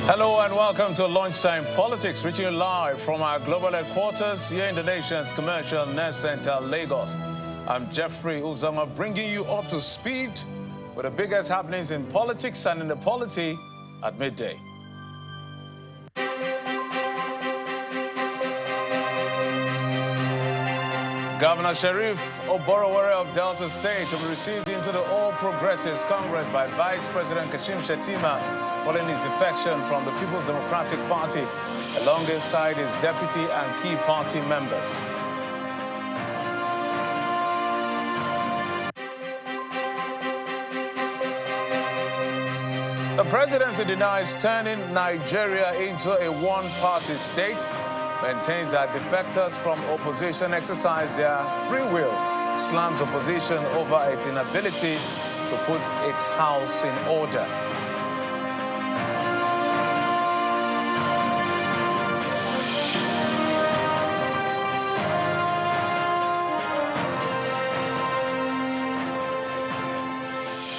Hello and welcome to Lunchtime Politics, reaching you live from our global headquarters here in the nation's commercial nerve center, Lagos. I'm Jeffrey Uzama, bringing you up to speed with the biggest happenings in politics and in the polity at midday. Governor Sheriff Oborevwori of Delta State will be received into the All Progressives Congress by Vice President Kashim Shettima following his defection from the People's Democratic Party alongside his deputy and key party members. The presidency denies turning Nigeria into a one-party state, maintains that defectors from opposition exercise their free will, slams opposition over its inability to put its house in order.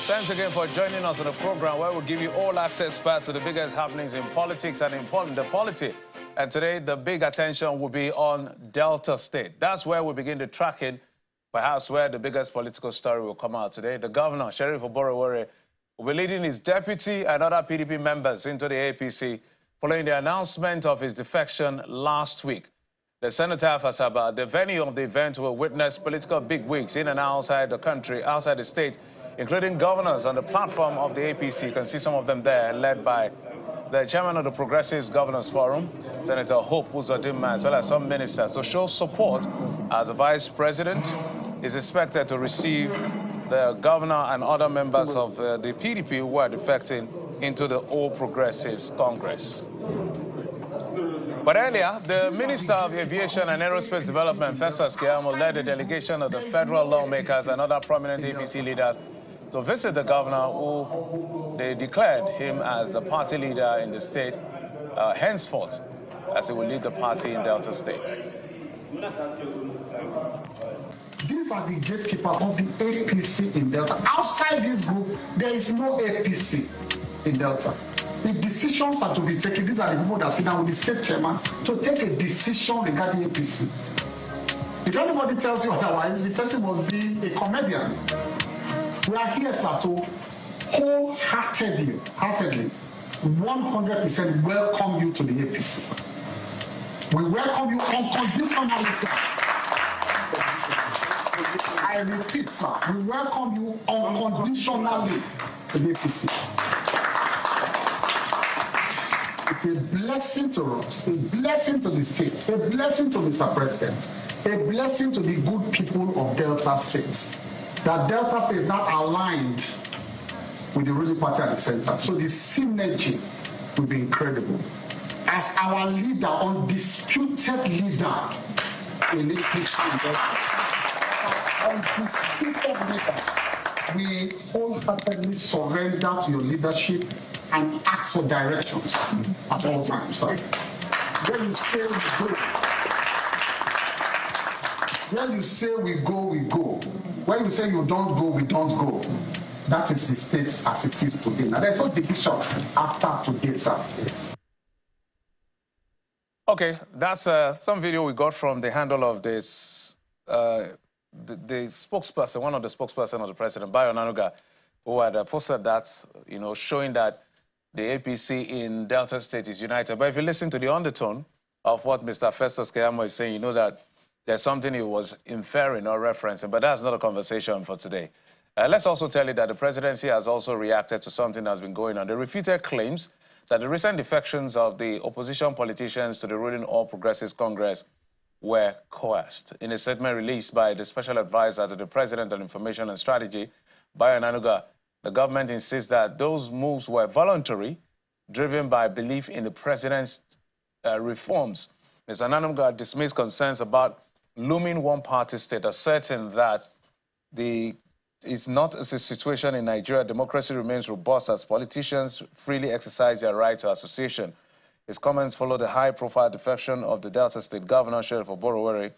Thanks again for joining us on the program where we'll give you all access pass to the biggest happenings in politics and in the polity. And today, the big attention will be on Delta State. That's where we begin the tracking, perhaps where the biggest political story will come out today. The governor, Sheriff Oborevwori, will be leading his deputy and other PDP members into the APC following the announcement of his defection last week. The Senator of Asaba, the venue of the event, will witness political bigwigs in and outside the country, outside the state, including governors on the platform of the APC. You can see some of them there, led by the chairman of the Progressives Governors Forum, Senator Hope Uzodinma, as well as some ministers, to show support as the vice president is expected to receive the governor and other members of the PDP who are defecting into the All Progressives Congress. But earlier, the Minister of Aviation and Aerospace Development, Festus Keyamo, led a delegation of the federal lawmakers and other prominent APC leaders to visit the governor, who they declared him as the party leader in the state henceforth, as he will lead the party in Delta State. These are the gatekeepers of the APC in Delta. Outside this group, there is no APC in Delta. If decisions are to be taken, these are the people that sit down with the state chairman to take a decision regarding APC. If anybody tells you otherwise, the person must be a comedian. We are here, sir, to wholeheartedly, 100% welcome you to the APC, sir. We welcome you unconditionally, sir. I repeat, sir, we welcome you unconditionally to the APC. It's a blessing to us, a blessing to the state, a blessing to Mr. President, a blessing to the good people of Delta State. That Delta State is not aligned with the ruling party at the center. So the synergy will be incredible. As our leader, undisputed leader in this country, undisputed leader, we wholeheartedly surrender to your leadership and ask for directions at all times. Sir. When you say we go, when you say we go, we go. When you say you don't go, we don't go. That is the state as it is today. Now, there's no division after today, sir. Okay, that's some video we got from the handle of this, the spokesperson, one of the spokesperson of the president, Bayelsa, who had posted that, showing that the APC in Delta State is united. But if you listen to the undertone of what Mr. Festus Keyamo is saying, you know that there's something he was inferring or referencing, but that's not a conversation for today. Let's also tell you that the presidency has also reacted to something that's been going on. They refuted claims that the recent defections of the opposition politicians to the ruling All Progressives Congress were coerced. In a statement released by the special advisor to the President on Information and Strategy, Bayelsa, the government insists that those moves were voluntary, driven by belief in the president's reforms. Mr. Nanuga dismissed concerns about looming one-party state, asserting that it's not a situation in Nigeria. Democracy remains robust as politicians freely exercise their right to association. His comments follow the high-profile defection of the Delta State Governor, Sheriff Oborevwori,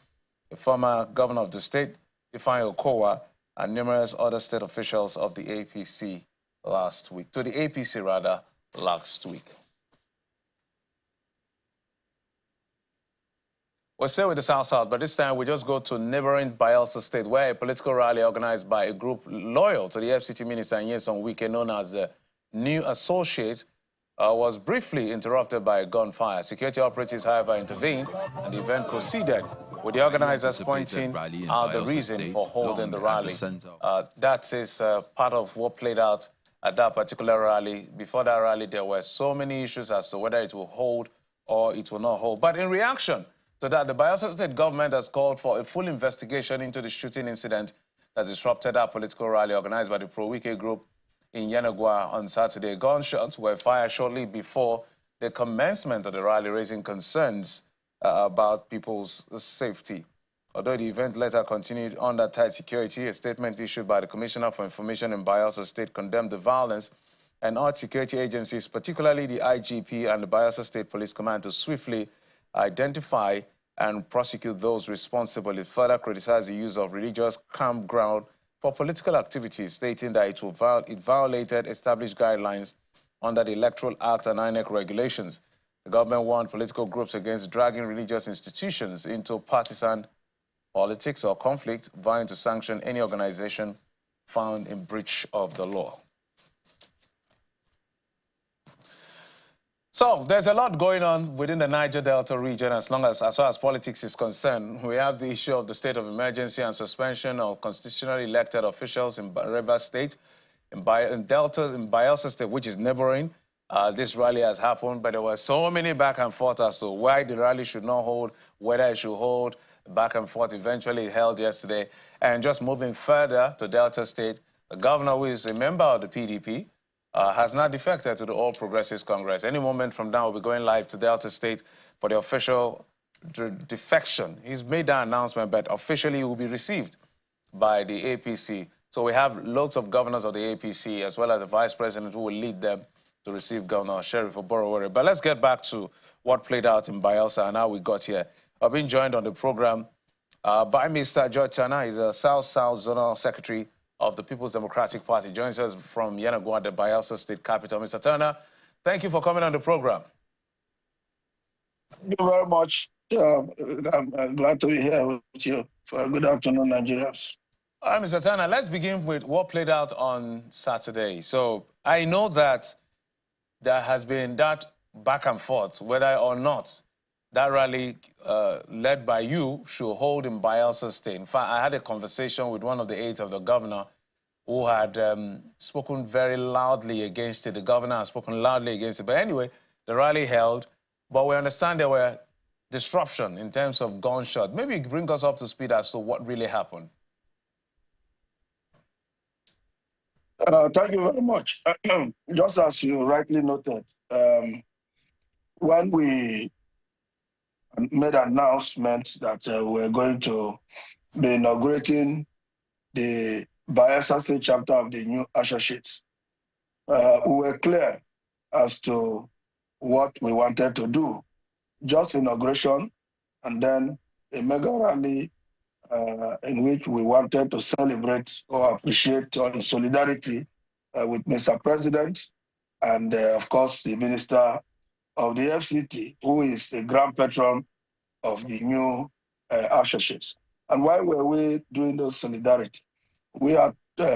the former governor of the state, Ifeanyi Okowa, and numerous other state officials of the APC last week. We'll stay with the South-South, but this time we just go to neighboring Bayelsa State, where a political rally organized by a group loyal to the FCT minister Wike, known as the New Associates, was briefly interrupted by gunfire. Security operatives, however, intervened, and the event proceeded, with the organizers pointing out the reason for holding the rally. That is part of what played out at that particular rally. Before that rally, there were so many issues as to whether it will hold or it will not hold. But in reaction to that, the Bayelsa State government has called for a full investigation into the shooting incident that disrupted that political rally organized by the Pro-Wike group in Yenagoa on Saturday. Gunshots were fired shortly before the commencement of the rally, raising concerns about people's safety. Although the event later continued under tight security, a statement issued by the Commissioner for Information in Bayelsa State condemned the violence and urged security agencies, particularly the IGP and the Bayelsa State Police Command, to swiftly identify and prosecute those responsible. It further criticized the use of religious campground for political activities, stating that it violated established guidelines under the Electoral Act and INEC regulations. The government warned political groups against dragging religious institutions into partisan politics or conflict, vowing to sanction any organization found in breach of the law. So there's a lot going on within the Niger Delta region as far as politics is concerned. We have the issue of the state of emergency and suspension of constitutionally elected officials in Rivers State, in Bayelsa State, which is neighboring. This rally has happened, but there were so many back and forth as to why the rally should not hold, whether it should hold, back and forth. Eventually it held yesterday. And just moving further to Delta State, the governor, who is a member of the PDP, has now defected to the All Progressives Congress. Any moment from now, we'll be going live to Delta State for the official defection. He's made that announcement, but officially he will be received by the APC. So we have lots of governors of the APC, as well as the vice president who will lead them to receive Governor Sheriff Oborevwori. But let's get back to what played out in Bayelsa and how we got here. I've been joined on the program by Mr. George Turner. He's the South-South Zonal Secretary of the People's Democratic Party. Joins us from Yenagoa, the Bayelsa State capital. Mr. Turner, thank you for coming on the program. Thank you very much. I'm glad to be here with you. Good afternoon, Nigerians. All right, Mr. Turner, let's begin with what played out on Saturday. So I know that there has been that back and forth, whether or not that rally led by you should hold in Bayelsa State. In fact, I had a conversation with one of the aides of the governor who had spoken very loudly against it. The governor has spoken loudly against it. But anyway, the rally held. But we understand there were disruption in terms of gunshot. Maybe bring us up to speed as to what really happened. Thank you very much. Just as you rightly noted, when we made an announcement that we're going to be inaugurating the Bayelsa State chapter of the New Associates, we were clear as to what we wanted to do. Just inauguration and then a mega rally in which we wanted to celebrate or appreciate or in solidarity with Mr. President and, of course, the Minister of the FCT, who is the grand patron of the new associates. And why were we doing those solidarity? We had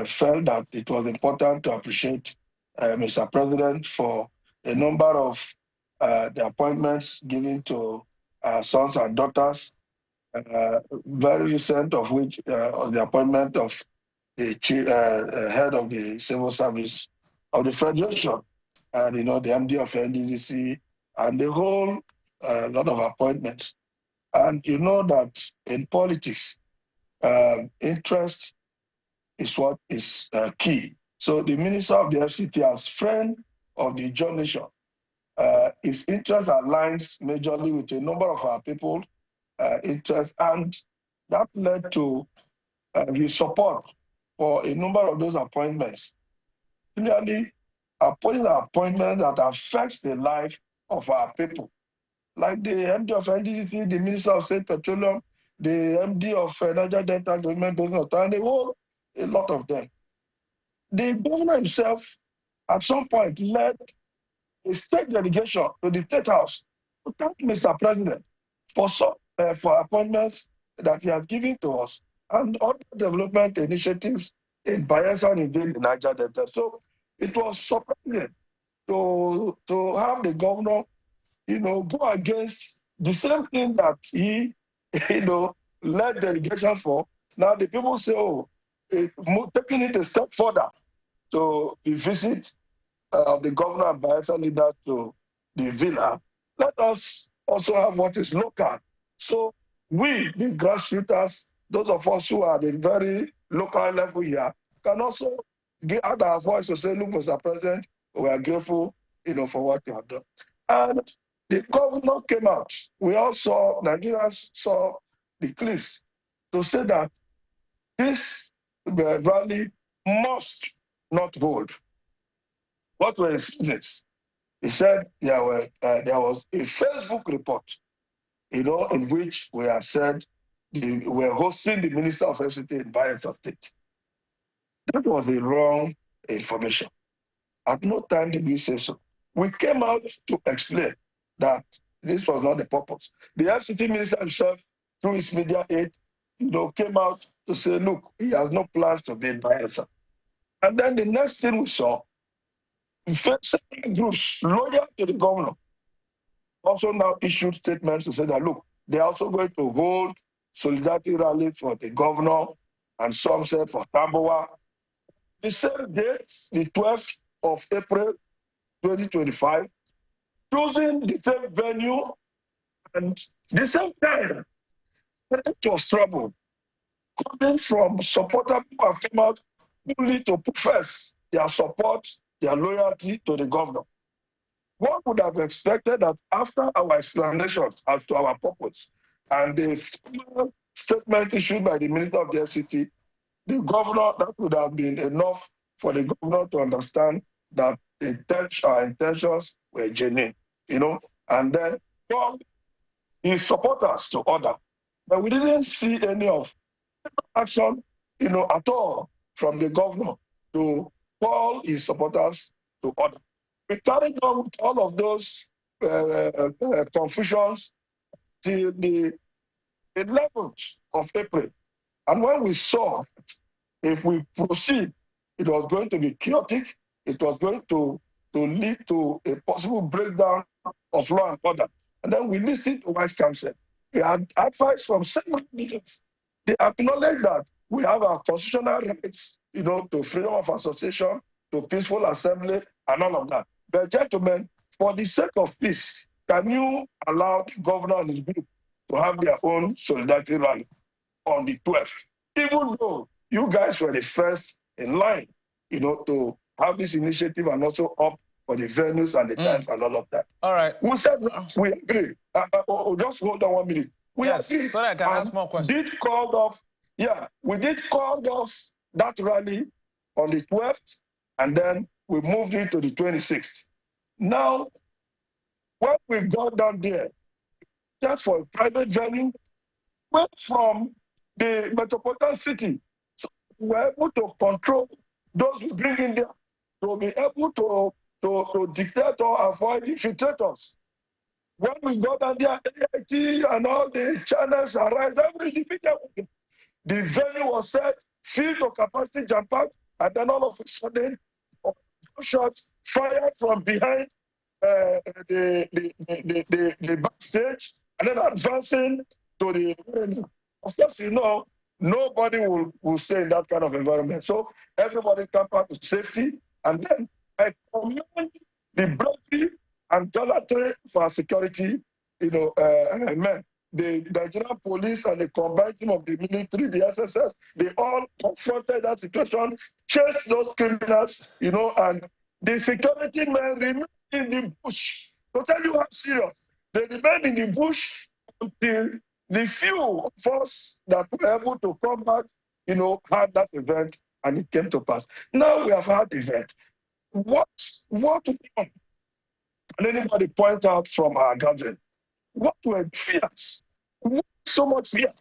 felt that it was important to appreciate Mr. President for a number of the appointments given to sons and daughters, very recent of which the appointment of the head of the civil service of the Federation, and the MD of NDDC, and the whole lot of appointments. And you know that in politics, interest is what is key. So the minister of the FCT, as friend of the John Nation, his interest aligns majorly with a number of our people interest, and that led to his support for a number of those appointments. Clearly, appointing an appointment that affects the life of our people, like the MD of NDDC, the Minister of State Petroleum, the MD of Niger Delta Government Basin Authority, a lot of them. The governor himself, at some point, led a state delegation to the State House to thank Mr. President for such for appointments that he has given to us and other development initiatives in Bayelsa and in the Niger Delta. So it was surprising to have the governor, go against the same thing that he, led delegation for. Now the people say, oh, taking it a step further to visit the governor and Bayelsa leaders to the villa. Let us also have what is local. So we, the grassroots, those of us who are at the very local level here, can also add our voice to say, look, Mr. President, we are grateful, for what you have done. And the governor came out. We all saw, Nigerians saw the clips to say that this rally must not hold. What were his reasons? He said there was a Facebook report, in which we have said we were hosting the Minister of FCT in Bayelsa State. That was the wrong information. At no time did we say so. We came out to explain that this was not the purpose. The FCT minister himself, through his media aid, came out to say, look, he has no plans to be in Bayelsa. And then the next thing we saw, several groups loyal to the governor also now issued statements to say that, look, they're also going to hold solidarity rallies for the governor, and some said for Tambowa. The same date, the 12th of April 2025, choosing the same venue and the same time. It was trouble coming from supporters who have come out only to profess their support, their loyalty to the governor. One would have expected that after our explanations as to our purpose and the final statement issued by the Minister of the FCT, the governor, that would have been enough for the governor to understand that our intentions were genuine, and then call his supporters to order. But we didn't see any of action, at all from the governor to call his supporters to order. We carried on with all of those confusions till the 11th of April. And when we saw if we proceed, it was going to be chaotic, it was going to lead to a possible breakdown of law and order. And then we listened to Vice Counsel. We had advice from several meetings. They acknowledge that we have our constitutional rights, to freedom of association, to peaceful assembly, and all of that. But gentlemen, for the sake of peace, can you allow the governor and his group to have their own solidarity rally on the 12th? Even though you guys were the first in line, to have this initiative and also opt for the venues and the times and all of that. All right. We said we agree. Just hold on 1 minute. We agree. So that I can ask more questions. We did call off that rally on the 12th, and then we moved it to the 26th. Now, when we got down there, just for a private venue, went from the metropolitan city, so we were able to control those who bring in there, to be able to dictate or avoid infiltrators. When we got down there, AIT and all the channels arrived, the venue was set, filled to capacity, jam-packed, and then all of a sudden, shots fired from behind the backstage, and then advancing to the arena. Of course, nobody will stay in that kind of environment. So everybody come back to safety, and then I commend the bravery and gallantry for our security, men. The Nigerian police and the combined team of the military, the SSS, they all confronted that situation, chased those criminals, and the security men remained in the bush. To tell you how serious, they remained in the bush until the few of us that were able to come back, had that event, and it came to pass. Now we have had the event. What can anybody point out from our gathering? What were fears? So much fear.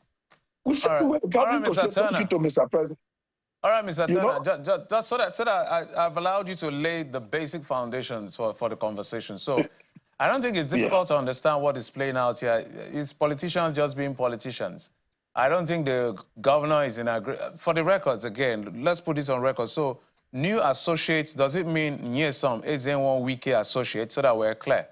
We said we were gathering to say thank you to Mr. President. All right, Mr. Turner, just so that I've allowed you to lay the basic foundations for the conversation. So I don't think it's difficult to understand what is playing out here. It's politicians just being politicians. I don't think the governor is in agreement. For the records, again, let's put this on record. So, new associates, does it mean Nyesom Oborevwori associate, so that we're clear?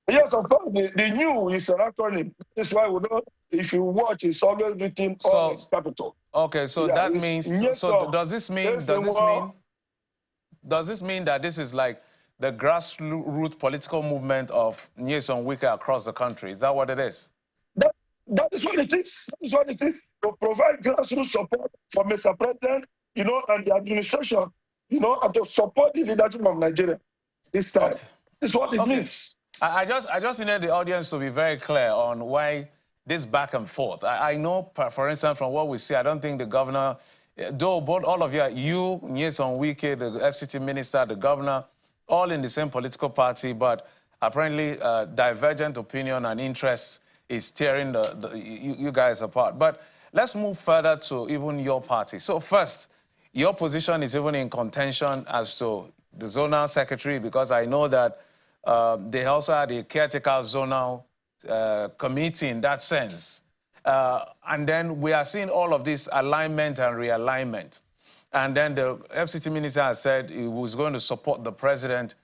Yes, of course. The new is an acronym. That's why we know, if you watch, it's always written all in capital. Okay, so yeah, that means, so does this mean that this is like the grassroots political movement of Nyesom Oborevwori across the country? Is that what it is? That is what it is. That is what it is. To provide grassroots support for Mr. President, you know, and the administration, you know, and to support the leadership of Nigeria this time. Okay. This is what it means. I just needed the audience to be very clear on why this back and forth. I know, for instance, from what we see, I don't think the governor, though both all of you, Nyesom Oborevwori, the FCT minister, the governor, all in the same political party, but apparently divergent opinion and interests is tearing you guys apart. But let's move further to even your party. So first, your position is even in contention as to the zonal secretary, because I know that they also had a caretaker zonal committee in that sense. And then we are seeing all of this alignment and realignment. And then the FCT minister has said he was going to support the president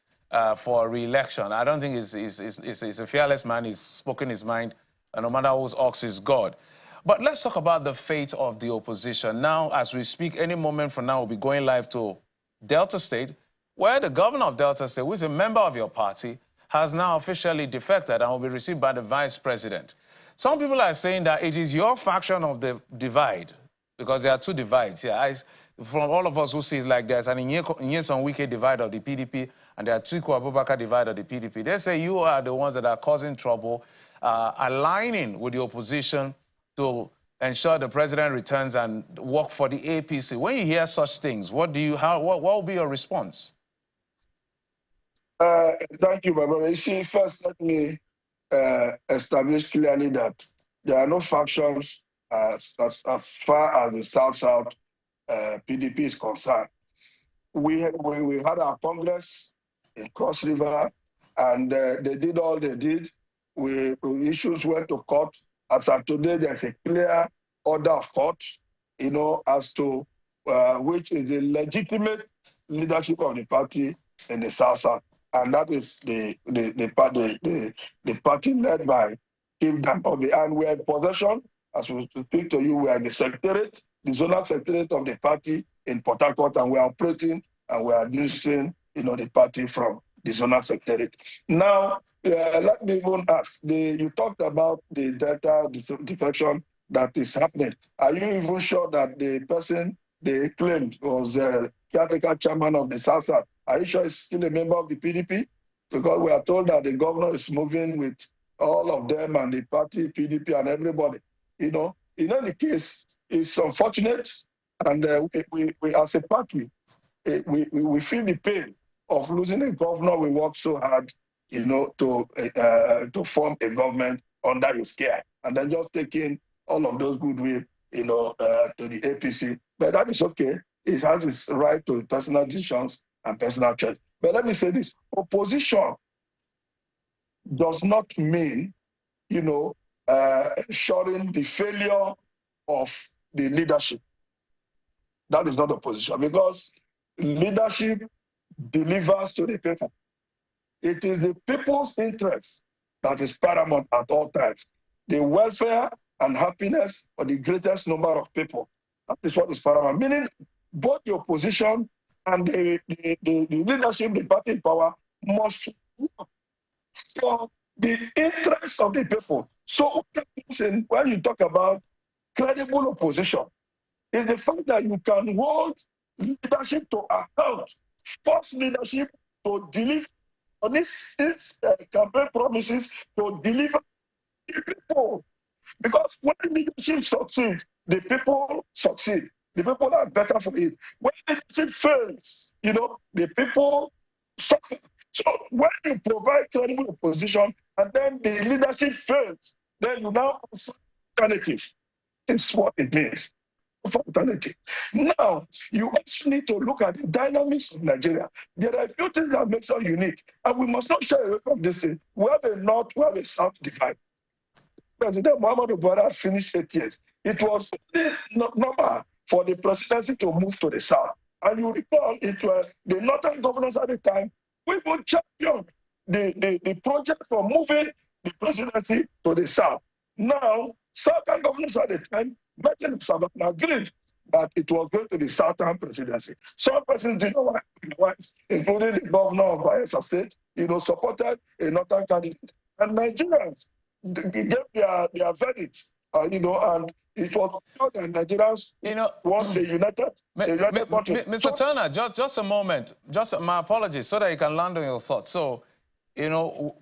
for re-election. I don't think he's a fearless man. He's spoken his mind, and no matter whose ox is God. But let's talk about the fate of the opposition. Now, as we speak, any moment from now, we'll be going live to Delta State, where the governor of Delta State, who is a member of your party, has now officially defected and will be received by the vice president. Some people are saying that it is your faction of the divide, because there are two divides here. From all of us who see it like there's an Nyesom Oborevwori divide of the PDP, and there are Atiku Abubakar divide of the PDP. They say you are the ones that are causing trouble, aligning with the opposition to ensure the president returns and work for the APC. When you hear such things, what will be your response? Thank you, my brother. You see, first let me establish clearly that there are no factions as far as the South-South PDP is concerned. We had our Congress in Cross River, and they did all they did. Issues went to court. As of today, there's a clear order of court, you know, as to which is the legitimate leadership of the party in the South-South. And that is the party led by Kim Dampobi. And we are in possession, as we speak to you, we are the secretariat, the zonal secretariat of the party in Port Harcourt, and we are operating and we are administering, you know, the party from the zonal secretariat. Now, let me even ask, you talked about the data defection that is happening. Are you even sure that the person they claimed was the caretaker chairman of the South-South, are you sure he's still a member of the PDP? Because we are told that the governor is moving with all of them and the party, PDP, and everybody. You know, in any case, it's unfortunate, and we as a party, we feel the pain of losing a governor we worked so hard, you know, to form a government under his care, and then just taking all of those goodwill, you know, to the APC. But that is okay. It has its right to personal decisions and personal choice. But let me say this: opposition does not mean, you know, ensuring the failure of the leadership. That is not opposition, because leadership delivers to the people. It is the people's interest that is paramount at all times. The welfare and happiness of the greatest number of people. That is what is paramount. Meaning both the opposition and the leadership, the party in power, must work for the interests of the people. So when you talk about credible opposition, is the fact that you can hold leadership to account, force leadership to deliver on its campaign promises, to deliver to the people. Because when leadership succeeds, the people succeed. The people are better for it. When leadership fails, you know, the people suffer. So when you provide credible opposition and then the leadership fails, then you now offer alternative. It's what it means. for alternative. Now, you also need to look at the dynamics of Nigeria. There are a few things that makes us unique, and we must not shy away from this thing. We have a north, we have a south divide. President Muhammadu Buhari finished 8 years. It was normal for the presidency to move to the south. And you recall it was the northern governors at the time, we would champion the project for moving the presidency to the south. Now, southern governors at the time met in Sabbath and agreed that it was going to the southern presidency. Some persons did not want, including the governor of Bayelsa State, supported a northern candidate. And Nigerians gave their verdict, and it was not that Nigerians want a united country. Mr. Turner, just a moment. Just my apologies, so that you can land on your thoughts. So,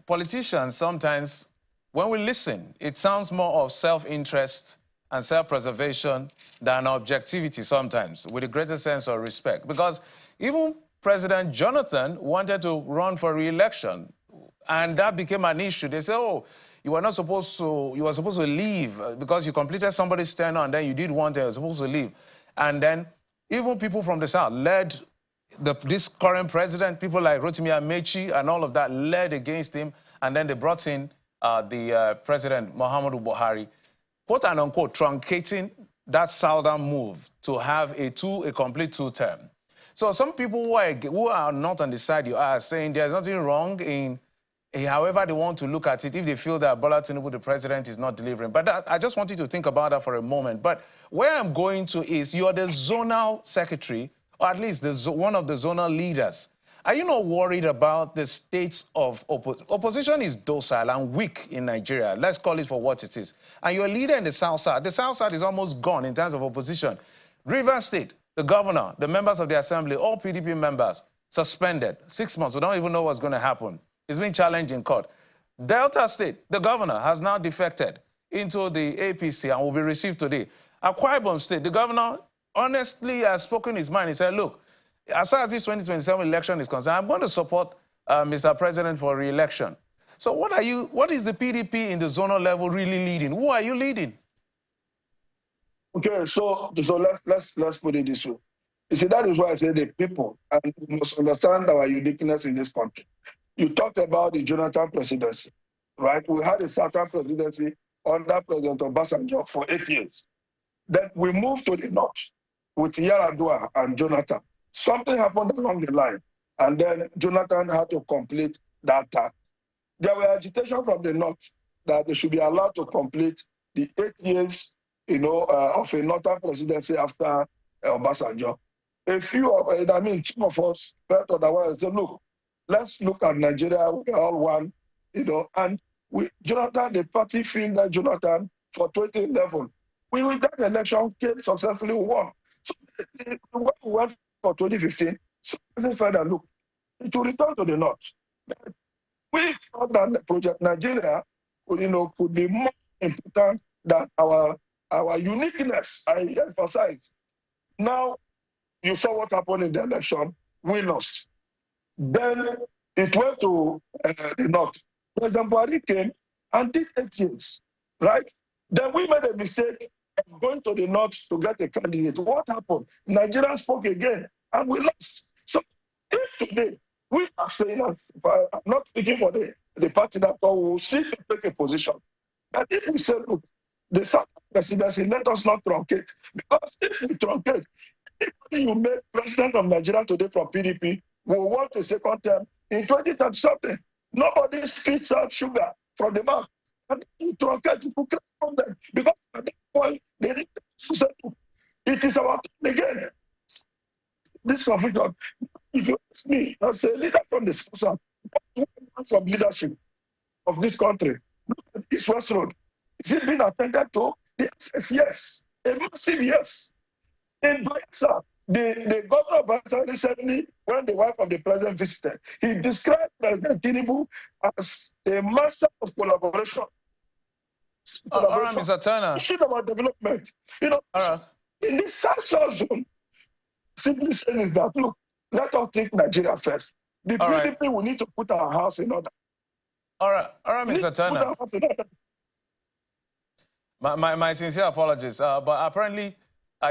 politicians sometimes, when we listen, it sounds more of self-interest and self-preservation than objectivity sometimes, with a greater sense of respect. Because even President Jonathan wanted to run for re-election, and that became an issue. They said, oh, you were supposed to leave because you completed somebody's tenure and then you did one thing, you were supposed to leave. And then even people from the South led this current president, people like Rotimi Amechi and all of that led against him, and then they brought in the President Muhammadu Buhari, quote and unquote, truncating that southern move to have a complete two-term. So some people who are not on the side you are saying there's nothing wrong in however they want to look at it, if they feel that Bola Tinubu, the president, is not delivering. But I just want you to think about that for a moment. But where I'm going to is you're the zonal secretary, or at least one of the zonal leaders. Are you not worried about the states of opposition is docile and weak in Nigeria? Let's call it for what it is. And you're a leader in the South Side. The South Side is almost gone in terms of opposition. Rivers State, the governor, the members of the assembly, all PDP members, suspended. 6 months. We don't even know what's going to happen. It's been challenged in court. Delta State, the governor, has now defected into the APC and will be received today. Akwa Ibom State, the governor honestly has spoken his mind. He said, look, as far as this 2027 election is concerned, I'm going to support Mr. President for re-election. So what is the PDP in the zonal level really leading? Who are you leading? Okay, so let's put it this way. You see, that is why I say the people, and we must understand our uniqueness in this country. You talked about the Jonathan presidency, right? We had a Southern presidency under President Obasanjo for 8 years. Then we moved to the north with Yar'Adua and Jonathan. Something happened along the line, and then Jonathan had to complete that term. There were agitation from the north that they should be allowed to complete the 8 years, of a northern presidency after Obasanjo. A few of, some of us felt otherwise. Said, look, let's look at Nigeria. We're all one, and Jonathan, the party fielded Jonathan for 2011. We win that election, came successfully won. So we went for 2015. So we felt that, look, it will return to the north. We thought that Project Nigeria, could be more important than our uniqueness. I emphasize. Now, you saw what happened in the election. We lost. Then it went to the north. President Buhari came and did 8 years, right? Then we made a mistake of going to the north to get a candidate. What happened? Nigerians spoke again, and we lost. So if today we are saying, I'm not speaking for the party that will seek to take a position, that if we say, look, the South presidency, let us not truncate, because if we truncate, if you make president of Nigeria today from PDP, will want a second term in 2030 something. Nobody spits out sugar from the mouth. And you truncate, you can from them. Because at that point, they need to say, it is our time again. This confusion, if you ask me, as a leader from the South, what wants of leadership of this country? This West Road, is it being attended to? The answer is yes, a massive yes. In Bayelsa, the governor of Bayelsa recently, when the wife of the president visited, he described President Tinubu as a master of collaboration. All right, Mr. Turner. Shit about development. In this South zone, simply saying is that, look, let us take Nigeria first. The PDP will need to put our house in order. All right, Mr. Turner. My sincere apologies, but apparently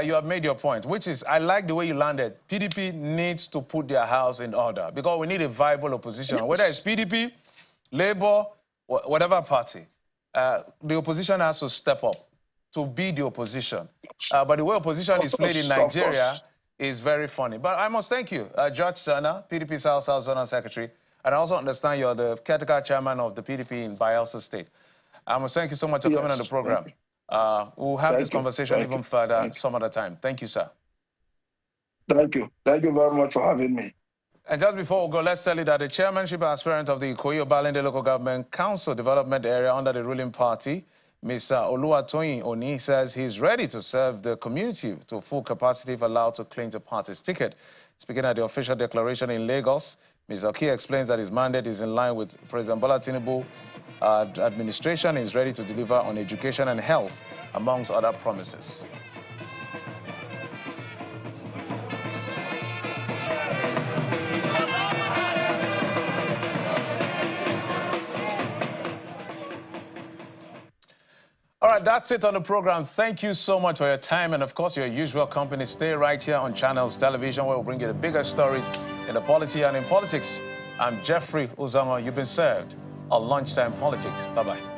you have made your point, which is, I like the way you landed. PDP needs to put their house in order because we need a viable opposition. Yes. Whether it's PDP, Labour, whatever party, the opposition has to step up to be the opposition. But the way opposition is played in Nigeria is very funny. But I must thank you, George Turner, PDP South Zonal Secretary, and I also understand you're the caretaker chairman of the PDP in Bayelsa State. I must thank you so much for coming on the program. We'll have this conversation even further some other time. Thank you, sir. Thank you. Thank you very much for having me. And just before we go, let's tell you that the chairmanship aspirant of the Ikoyi-Obalende Local Government Council Development Area under the ruling party, Mr. Oluwatoyin Oni, says he's ready to serve the community to full capacity if allowed to claim the party's ticket. Speaking at the official declaration in Lagos, Mr. Oki explains that his mandate is in line with President Bola Tinubu administration and is ready to deliver on education and health, amongst other promises. All right, that's it on the program. Thank you so much for your time and, of course, your usual company. Stay right here on Channels Television, where we'll bring you the biggest stories in the polity and in politics. I'm Jeffrey Uzongo. You've been served on Lunchtime Politics. Bye-bye.